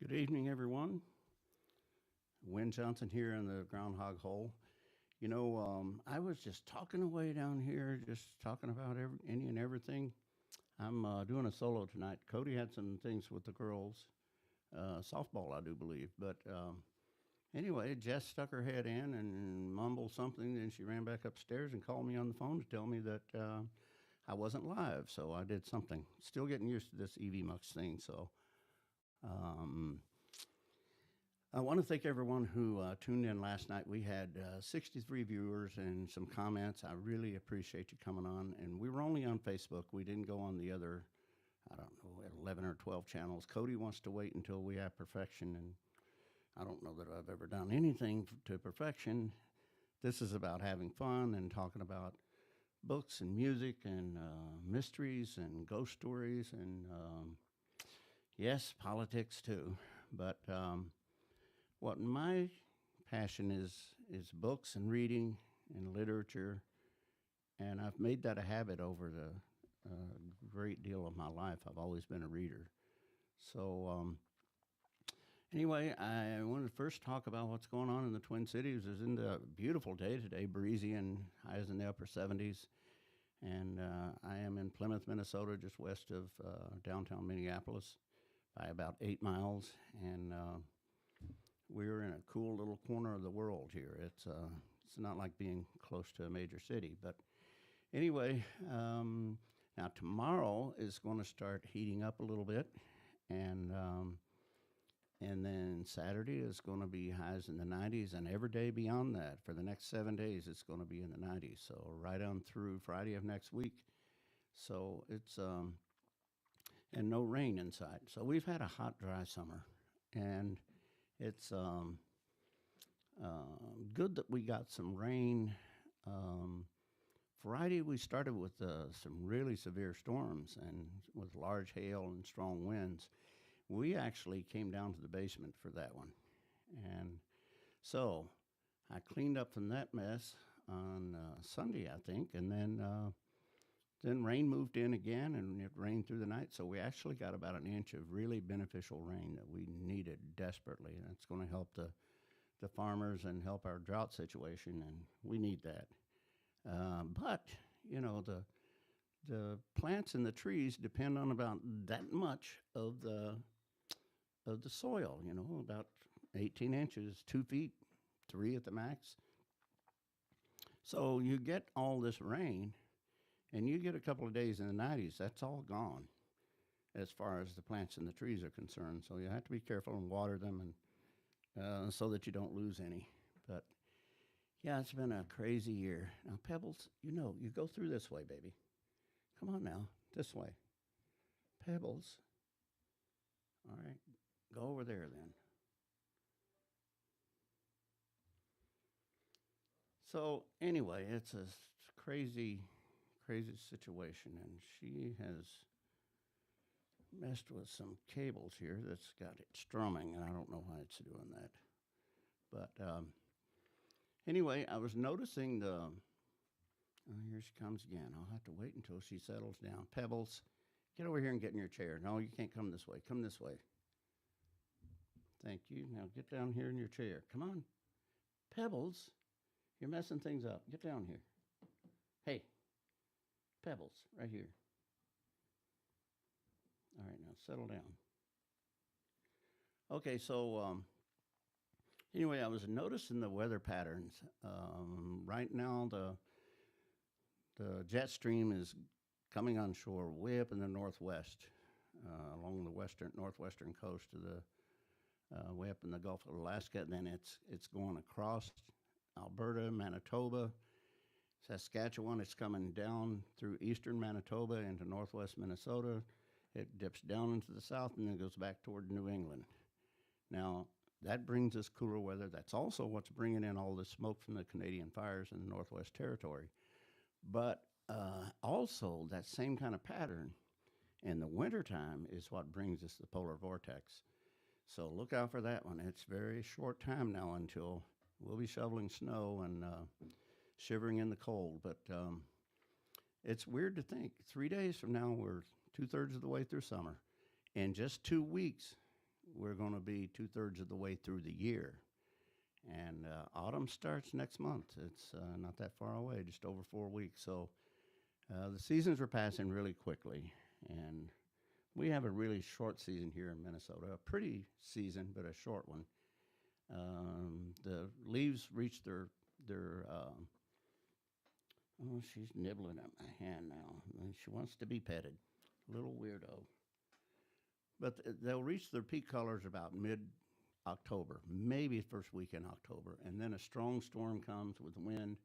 Good evening, everyone. Win Johnson here in the groundhog hole. I was just talking away down here, just talking about any and everything. I'm doing a solo tonight. Cody had some things with the girls, softball, I do believe. But anyway, Jess stuck her head in and mumbled something. Then she ran back upstairs and called me on the phone to tell me that I wasn't live. So I did something. Still getting used to this EV Mux thing. So um, I want to thank everyone who tuned in last night. We had 63 viewers and some comments. I really appreciate you coming on. And we were only on Facebook. We didn't go on the other, I don't know, 11 or 12 channels. Cody wants to wait until we have perfection. And I don't know that I've ever done anything to perfection. This is about having fun and talking about books and music and mysteries and ghost stories and, yes, politics too. But what my passion is books and reading and literature, and I've made that a habit over the great deal of my life. I've always been a reader. So anyway, I wanted to first talk about what's going on in the Twin Cities. It's in a beautiful day today, breezy and highs in the upper 70s. And I am in Plymouth, Minnesota, just west of downtown Minneapolis by about 8 miles. And we're in a cool little corner of the world here. It's not like being close to a major city, but anyway, now tomorrow is going to start heating up a little bit, and and then Saturday is going to be highs in the 90s, and every day beyond that for the next 7 days it's going to be in the 90s. So right on through Friday of next week. So it's and no rain inside. So we've had a hot, dry summer, and it's good that we got some rain. Um, Friday, we started with some really severe storms and with large hail and strong winds. We actually came down to the basement for that one. And so I cleaned up from that mess on Sunday, I think, and then rain moved in again, and it rained through the night. So we actually got about an inch of really beneficial rain that we needed desperately, and it's going to help the farmers and help our drought situation, and we need that. But the plants and the trees depend on about that much of the soil. About 18 inches, 2 feet, 3 at the max. So you get all this rain, and you get a couple of days in the 90s. That's all gone as far as the plants and the trees are concerned. So you have to be careful and water them and so that you don't lose any. But yeah, it's been a crazy year. Now, Pebbles, you go through this way, baby. Come on now, this way. Pebbles. All right, go over there then. So, anyway, it's a crazy, crazy situation, and she has messed with some cables here that's got it strumming, and I don't know why it's doing that. But anyway, I was noticing the. Oh, here she comes again. I'll have to wait until she settles down. Pebbles, get over here and get in your chair. No, you can't come this way. Come this way. Thank you. Now get down here in your chair. Come on. Pebbles, you're messing things up. Get down here. Hey, Pebbles, right here. All right, now settle down. Okay, so anyway, I was noticing the weather patterns. Right now, the jet stream is coming on shore way up in the northwest, along the northwestern coast of the way up in the Gulf of Alaska. And then it's going across Alberta, Manitoba, Saskatchewan. It's coming down through eastern Manitoba into northwest Minnesota. It dips down into the south and then goes back toward New England. Now, that brings us cooler weather. That's also what's bringing in all the smoke from the Canadian fires in the Northwest Territory. But also, that same kind of pattern in the wintertime is what brings us the polar vortex. So look out for that one. It's very short time now until we'll be shoveling snow and shivering in the cold. But it's weird to think 3 days from now, we're 2/3 of the way through summer. In just 2 weeks, we're going to be 2/3 of the way through the year. And autumn starts next month. It's not that far away, just over 4 weeks. So the seasons are passing really quickly. And we have a really short season here in Minnesota, a pretty season, but a short one. The leaves reach their oh, she's nibbling at my hand now. And she wants to be petted. Little weirdo. But they'll reach their peak colors about mid October, maybe first week in October. And then a strong storm comes with wind,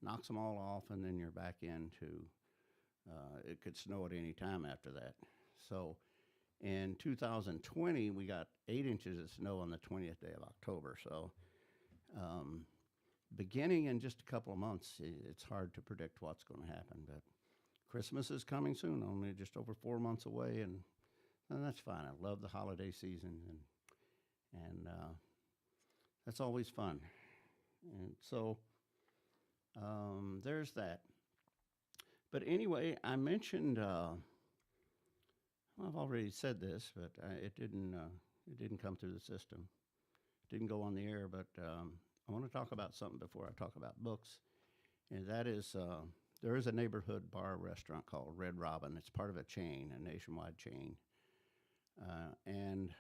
knocks them all off, and then you're back into it could snow at any time after that. So in 2020, we got 8 inches of snow on the 20th day of October. So um, beginning in just a couple of months, it's hard to predict what's going to happen. But Christmas is coming soon, only just over 4 months away, and that's fine. I love the holiday season, and that's always fun. And so there's that. But anyway, I mentioned. Well, I've already said this, but it didn't. It didn't come through the system. It didn't go on the air. But I want to talk about something before I talk about books, and that is there is a neighborhood bar restaurant called Red Robin. It's part of a chain, a nationwide chain, and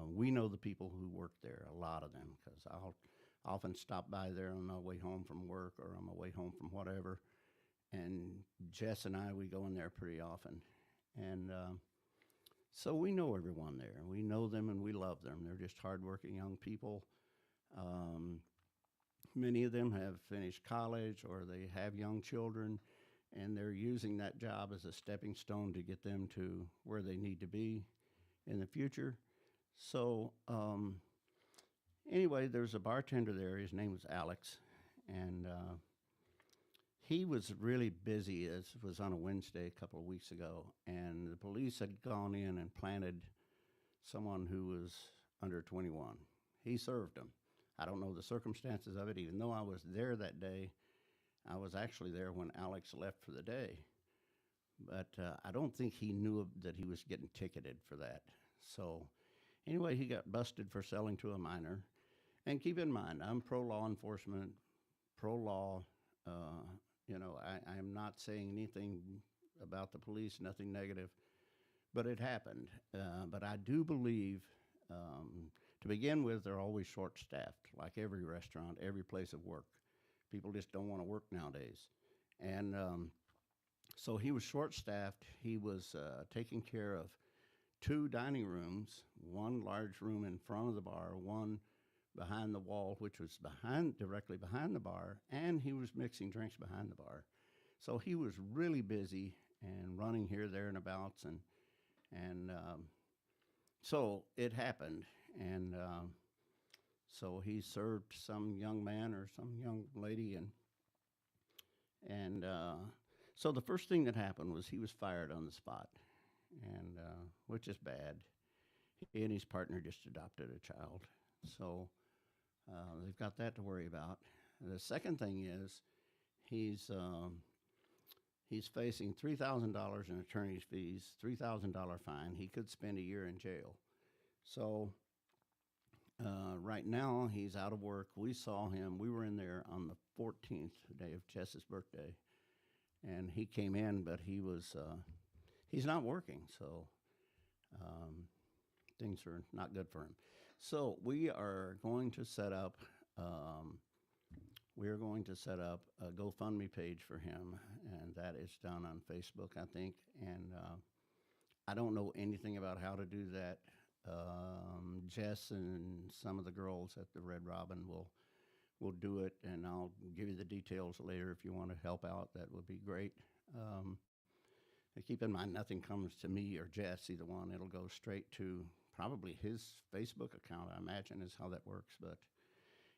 we know the people who work there, a lot of them, because I'll often stop by there on my way home from work or on my way home from whatever. And Jess and I, we go in there pretty often. And so we know everyone there. We know them and we love them. They're just hardworking young people. Um, Many of them have finished college or they have young children, and they're using that job as a stepping stone to get them to where they need to be in the future. So, anyway, there's a bartender there. His name was Alex, and he was really busy. It was on a Wednesday a couple of weeks ago, and the police had gone in and planted someone who was under 21. He served them. I don't know the circumstances of it, even though I was there that day. I was actually there when Alex left for the day. But I don't think he knew that he was getting ticketed for that. So anyway, he got busted for selling to a minor. And keep in mind, I'm pro law enforcement, pro law. Uh, I am not saying anything about the police, nothing negative, but it happened. But I do believe, to begin with, they're always short staffed, like every restaurant, every place of work. People just don't want to work nowadays. And so he was short staffed. He was taking care of two dining rooms, one large room in front of the bar, one behind the wall, which was directly behind the bar, and he was mixing drinks behind the bar. So he was really busy and running here, there, and abouts, and so it happened, and so he served some young man or some young lady, and so the first thing that happened was he was fired on the spot, and which is bad. He and his partner just adopted a child, so they've got that to worry about. The second thing is he's facing $3,000 in attorney's fees, $3,000 fine. He could spend a year in jail. So right now he's out of work. We saw him. We were in there on the 14th, the day of Jess's birthday, and he came in, but he's not working. So things are not good for him. So we are going to set up. We are going to set up a GoFundMe page for him, and that is done on Facebook, I think. And I don't know anything about how to do that. Jess and some of the girls at the Red Robin will do it, and I'll give you the details later if you want to help out. That would be great. And keep in mind, nothing comes to me or Jess, either one. It'll go straight to probably his Facebook account, I imagine, is how that works. But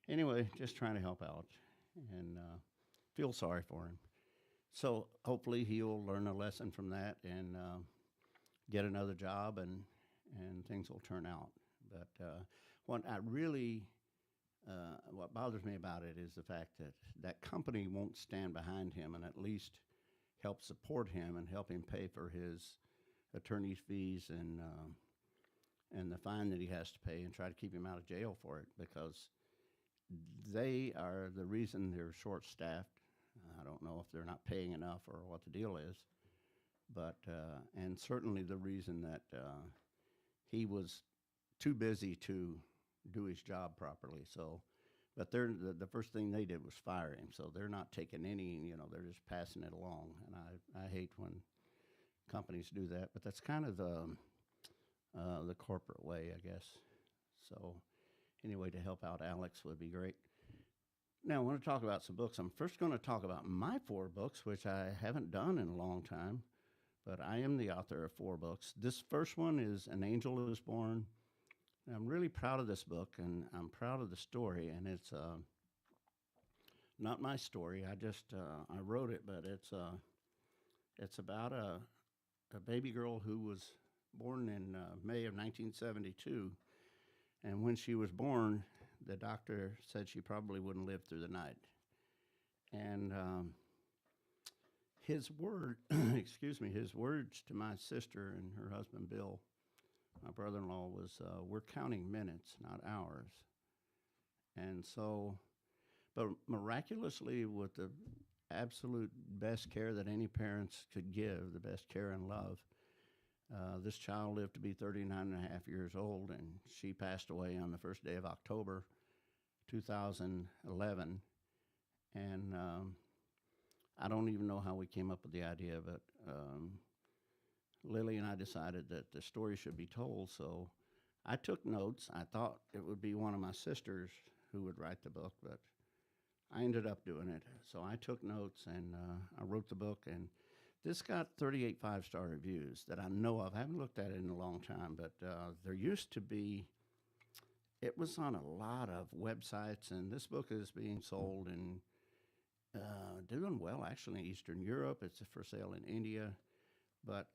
anyway, just trying to help out and feel sorry for him. So hopefully he'll learn a lesson from that and get another job, and things will turn out. But what bothers me about it is the fact that that company won't stand behind him and at least help support him and help him pay for his attorney's fees and the fine that he has to pay, and try to keep him out of jail for it, because they are the reason they're short staffed. I don't know if they're not paying enough or what the deal is, but and certainly the reason that he was too busy to do his job properly. So, but the first thing they did was fire him. So they're not taking any, they're just passing it along. And I hate when companies do that, but that's kind of the corporate way, I guess. So anyway, to help out Alex would be great. Now, I want to talk about some books. I'm first going to talk about my 4 books, which I haven't done in a long time, but I am the author of 4 books. This first one is An Angel Is Born. And I'm really proud of this book, and I'm proud of the story, and it's not my story. I wrote it, but it's about a baby girl who was born in May of 1972, and when she was born, the doctor said she probably wouldn't live through the night. And his his words to my sister and her husband, Bill, my brother-in-law, was, we're counting minutes, not hours. And so, but miraculously, with the absolute best care that any parents could give, the best care and love, this child lived to be 39 and a half years old, and she passed away on the first day of October 2011. And I don't even know how we came up with the idea, but Lily and I decided that the story should be told. So I took notes. I thought it would be one of my sisters who would write the book, but I ended up doing it. So I took notes, and I wrote the book, and this got 38 5-star reviews that I know of. I haven't looked at it in a long time, but there used to be, it was on a lot of websites, and this book is being sold in, doing well, actually, in Eastern Europe. It's for sale in India, but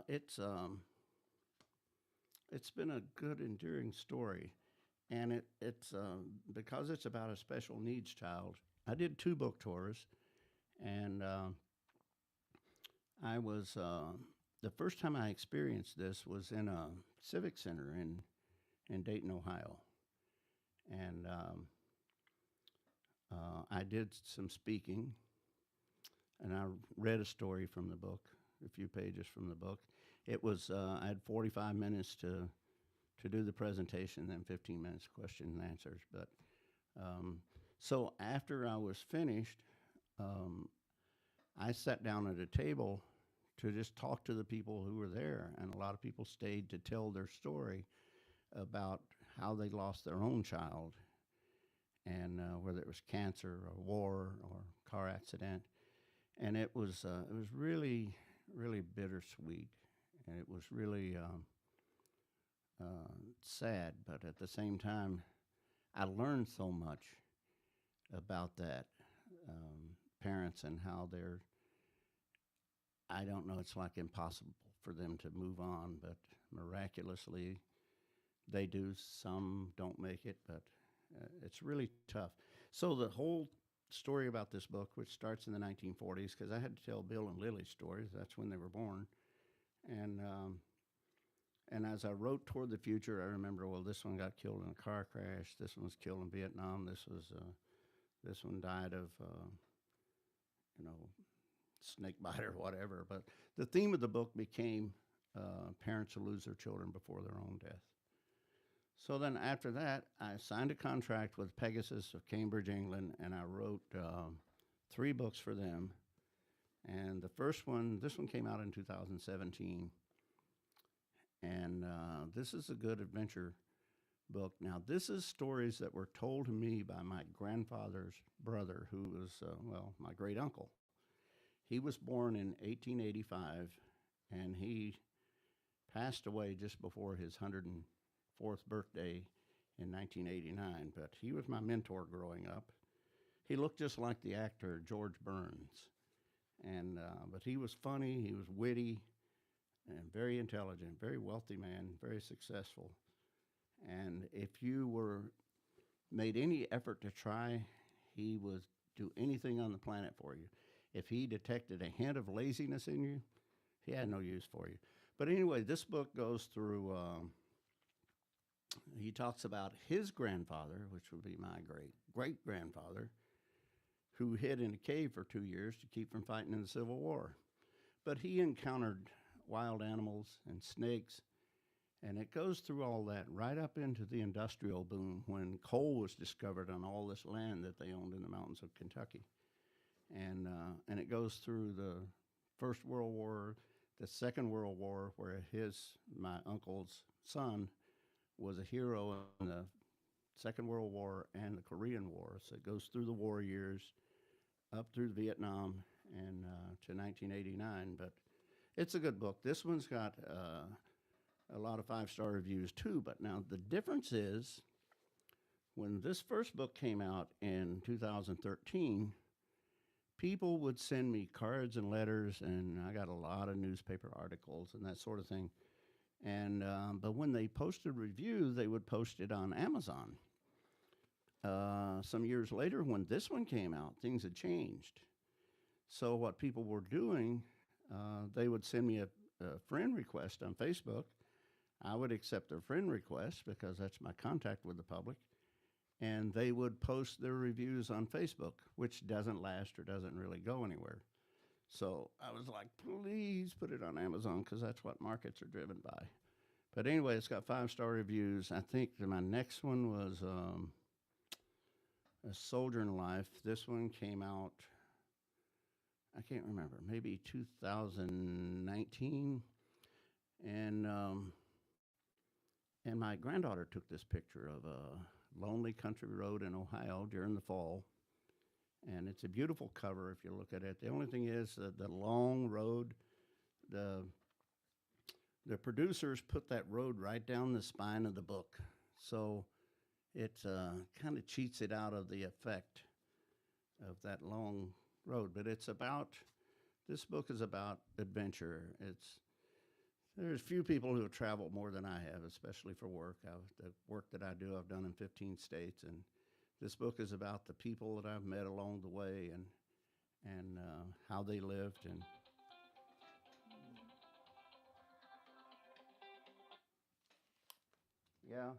it's been a good, enduring story, and it's because it's about a special needs child. I did 2 book tours, and I was the first time I experienced this was in a civic center in Dayton, Ohio, and I did some speaking, and I read a story from the book, a few pages from the book. It was I had 45 minutes to do the presentation, then 15 minutes question and answers. But so after I was finished, I sat down at a table to just talk to the people who were there, and a lot of people stayed to tell their story about how they lost their own child, and whether it was cancer or war or car accident. And it was really, really bittersweet, and it was really sad. But at the same time, I learned so much about that, parents and how they're, I don't know, it's like impossible for them to move on, but miraculously they do. Some don't make it, but it's really tough. So the whole story about this book, which starts in the 1940s, because I had to tell Bill and Lily's stories. That's when they were born. And as I wrote toward the future, I remember, well, this one got killed in a car crash. This one was killed in Vietnam. This one died of, snake bite or whatever. But the theme of the book became parents who lose their children before their own death. So then after that, I signed a contract with Pegasus of Cambridge, England, and I wrote 3 books for them. And the first one, this one came out in 2017. And this is a good adventure book. Now, this is stories that were told to me by my grandfather's brother, who was, my great uncle. He was born in 1885, and he passed away just before his 104th birthday in 1989. But he was my mentor growing up. He looked just like the actor George Burns. And but he was funny, he was witty, and very intelligent, very wealthy man, very successful. And if you made any effort to try, he would do anything on the planet for you. If he detected a hint of laziness in you, he had no use for you. But anyway, this book goes through. He talks about his grandfather, which would be my great grandfather, who hid in a cave for 2 years to keep from fighting in the Civil War. But he encountered wild animals and snakes, and it goes through all that right up into the industrial boom when coal was discovered on all this land that they owned in the mountains of Kentucky. And it goes through the First World War, the Second World War, where my uncle's son, was a hero in the Second World War and the Korean War. So it goes through the war years, up through Vietnam, and to 1989. But it's a good book. This one's got a lot of five-star reviews too. But now the difference is, when this first book came out in 2013, people would send me cards and letters, and I got a lot of newspaper articles and that sort of thing. And but when they posted reviews, they would post it on Amazon. Some years later, when this one came out, things had changed. So what people were doing, they would send me a friend request on Facebook. I would accept their friend request because that's my contact with the public. And they would post their reviews on Facebook, which doesn't last or doesn't really go anywhere. So I was like, please put it on Amazon because that's what markets are driven by. But anyway, it's got five-star reviews. I think that my next one was A Soldier in Life. This one came out, I can't remember, maybe 2019. And my granddaughter took this picture of a lonely country road in Ohio during the fall. And it's a beautiful cover if you look at it. The only thing is the long road, the producers put that road right down the spine of the book. So it kind of cheats it out of the effect of that long road. But this book is about adventure. There's few people who have traveled more than I have, especially for work. The work that I do, I've done in 15 states, and this book is about the people that I've met along the way and how they lived. And yeah,